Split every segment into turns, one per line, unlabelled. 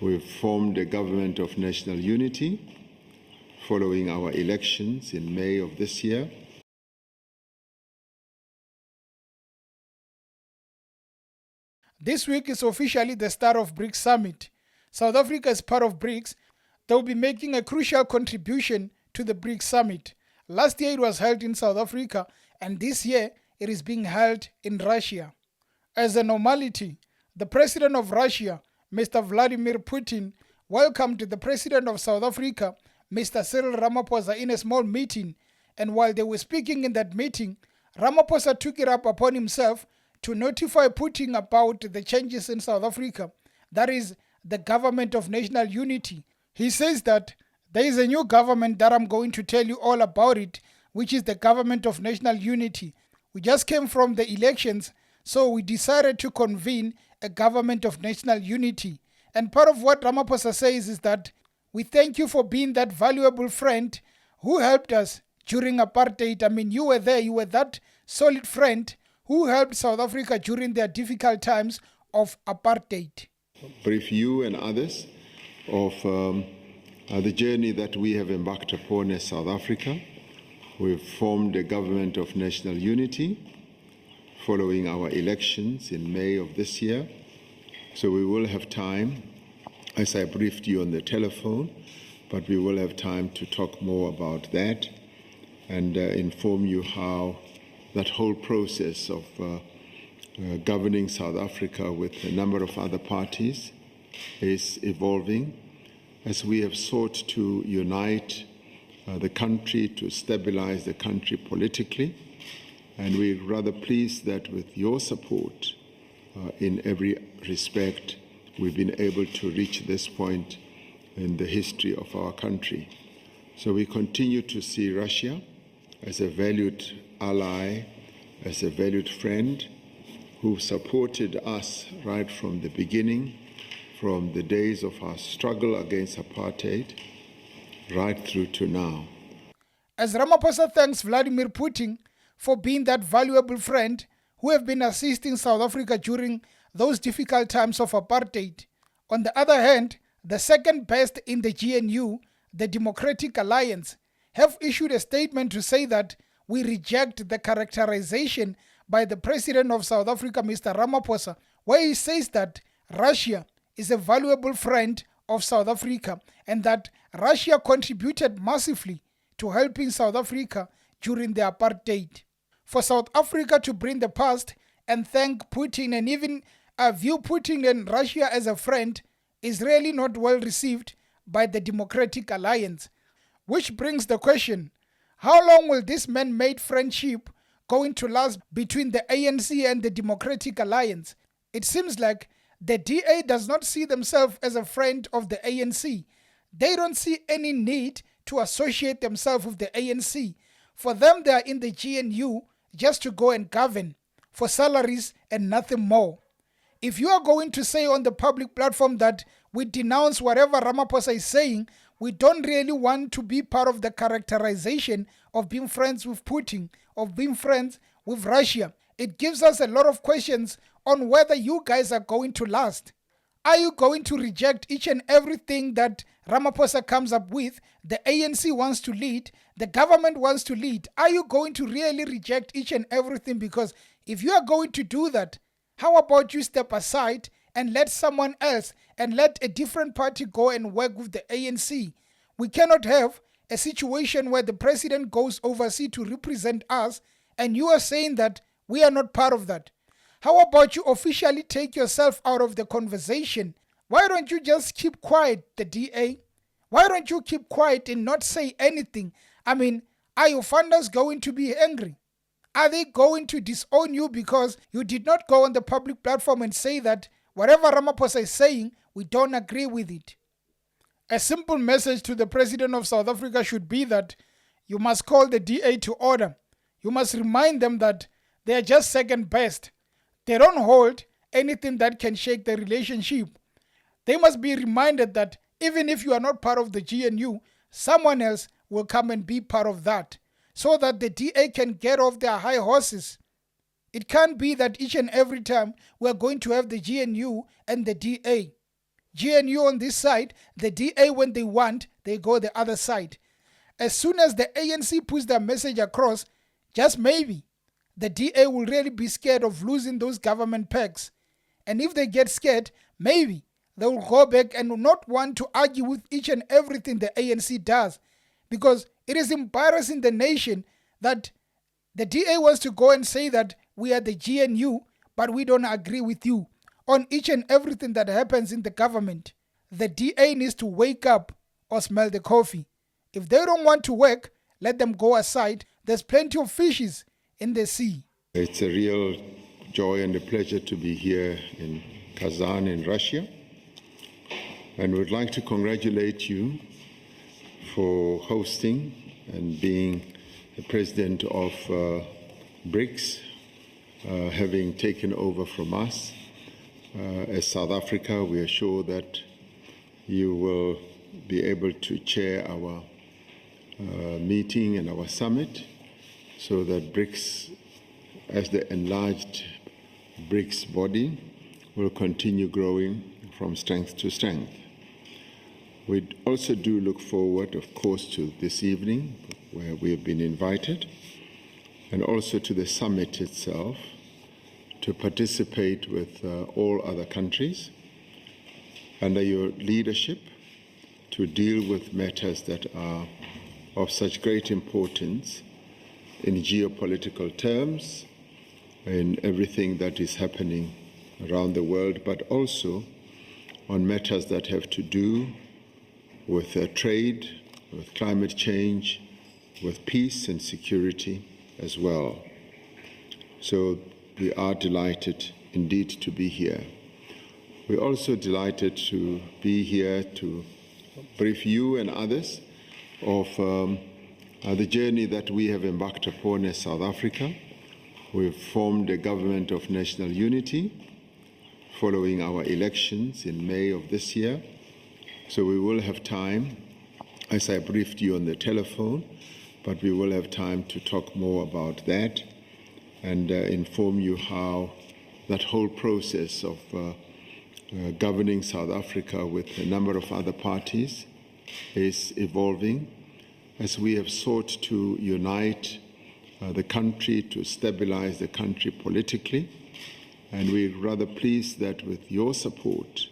We've formed a government of national unity following our elections in May of this year.
This week is officially the start of BRICS Summit. South Africa is part of BRICS. They will be making a crucial contribution to the BRICS Summit. Last year it was held in South Africa, and this year it is being held in Russia. As a normality, the President of Russia, Mr. Vladimir Putin, welcomed the President of South Africa, Mr. Cyril Ramaphosa, in a small meeting, and while they were speaking in that meeting, Ramaphosa took it up upon himself to notify Putin about the changes in South Africa, that is, the government of national unity. He says that there is a new government that I'm going to tell you all about it, which is the government of national unity. We just came from the elections, so we decided to convene a government of national unity. And part of what Ramaphosa says is that we thank you for being that valuable friend who helped us during apartheid. I mean, you were there, you were that solid friend who helped South Africa during their difficult times of apartheid.
Brief you and others of the journey that we have embarked upon as South Africa. We've formed a government of national unity following our elections in May of this year. So we will have time, as I briefed you on the telephone, but we will have time to talk more about that and inform you how that whole process of governing South Africa with a number of other parties is evolving as we have sought to unite the country, to stabilize the country politically. And we're rather pleased that with your support in every respect, we've been able to reach this point in the history of our country. So we continue to see Russia as a valued ally, as a valued friend who supported us right from the beginning, from the days of our struggle against apartheid, right through to now.
As Ramaphosa thanks Vladimir Putin for being that valuable friend who have been assisting South Africa during those difficult times of apartheid, on the other hand, the second best in the GNU, the Democratic Alliance, have issued a statement to say that we reject the characterization by the President of South Africa, Mr. Ramaphosa, where he says that Russia is a valuable friend of South Africa and that Russia contributed massively to helping South Africa during the apartheid. For South Africa to bring the past and thank Putin and even view Putin and Russia as a friend is really not well received by the Democratic Alliance. Which brings the question, how long will this man-made friendship going to last between the ANC and the Democratic Alliance? It seems like the DA does not see themselves as a friend of the ANC. They don't see any need to associate themselves with the ANC. For them, they are in the GNU just to go and govern for salaries and nothing more. If you are going to say on the public platform that we denounce whatever Ramaphosa is saying, we don't really want to be part of the characterization of being friends with Putin, of being friends with Russia. It gives us a lot of questions on whether you guys are going to last. Are you going to reject each and everything that Ramaphosa comes up with? The ANC wants to lead, the government wants to lead. Are you going to really reject each and everything? Because if you are going to do that, how about you step aside and let someone else and let a different party go and work with the ANC? We cannot have a situation where the president goes overseas to represent us and you are saying that we are not part of that. How about you officially take yourself out of the conversation? Why don't you just keep quiet, the DA? Why don't you keep quiet and not say anything? I mean, are your funders going to be angry? Are they going to disown you because you did not go on the public platform and say that whatever Ramaphosa is saying, we don't agree with it? A simple message to the President of South Africa should be that you must call the DA to order. You must remind them that they are just second best. They don't hold anything that can shake the relationship. They must be reminded that even if you are not part of the GNU, someone else will come and be part of that, so that the DA can get off their high horses. It can't be that each and every time we are going to have the GNU and the DA. GNU on this side, the DA when they want, they go the other side. As soon as the ANC puts their message across, just maybe, the DA will really be scared of losing those government pegs. And if they get scared, maybe they will go back and will not want to argue with each and everything the ANC does, because it is embarrassing the nation that the DA wants to go and say that we are the GNU, but we don't agree with you on each and everything that happens in the government. The DA needs to wake up or smell the coffee. If they don't want to work, let them go aside. There's plenty of fishes in the sea.
It's a real joy and a pleasure to be here in Kazan in Russia. And we'd like to congratulate you for hosting and being the president of BRICS, having taken over from us. As South Africa, we are sure that you will be able to chair our meeting and our summit so that BRICS, as the enlarged BRICS body, will continue growing from strength to strength. We also do look forward, of course, to this evening, where we have been invited, and also to the summit itself, to participate with all other countries under your leadership to deal with matters that are of such great importance in geopolitical terms, in everything that is happening around the world, but also on matters that have to do with trade, with climate change, with peace and security as well. So we are delighted indeed to be here. We're also delighted to be here to brief you and others of the journey that we have embarked upon as South Africa. We've formed a government of national unity following our elections in May of this year. So we will have time, as I briefed you on the telephone, but we will have time to talk more about that and inform you how that whole process of governing South Africa with a number of other parties is evolving, as we have sought to unite the country, to stabilize the country politically. And we're rather pleased that with your support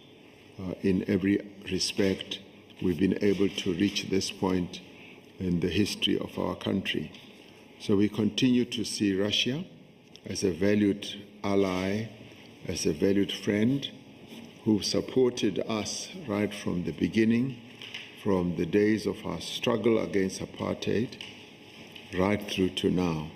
in every respect, we've been able to reach this point in the history of our country. So we continue to see Russia as a valued ally, as a valued friend who supported us right from the beginning, from the days of our struggle against apartheid, right through to now.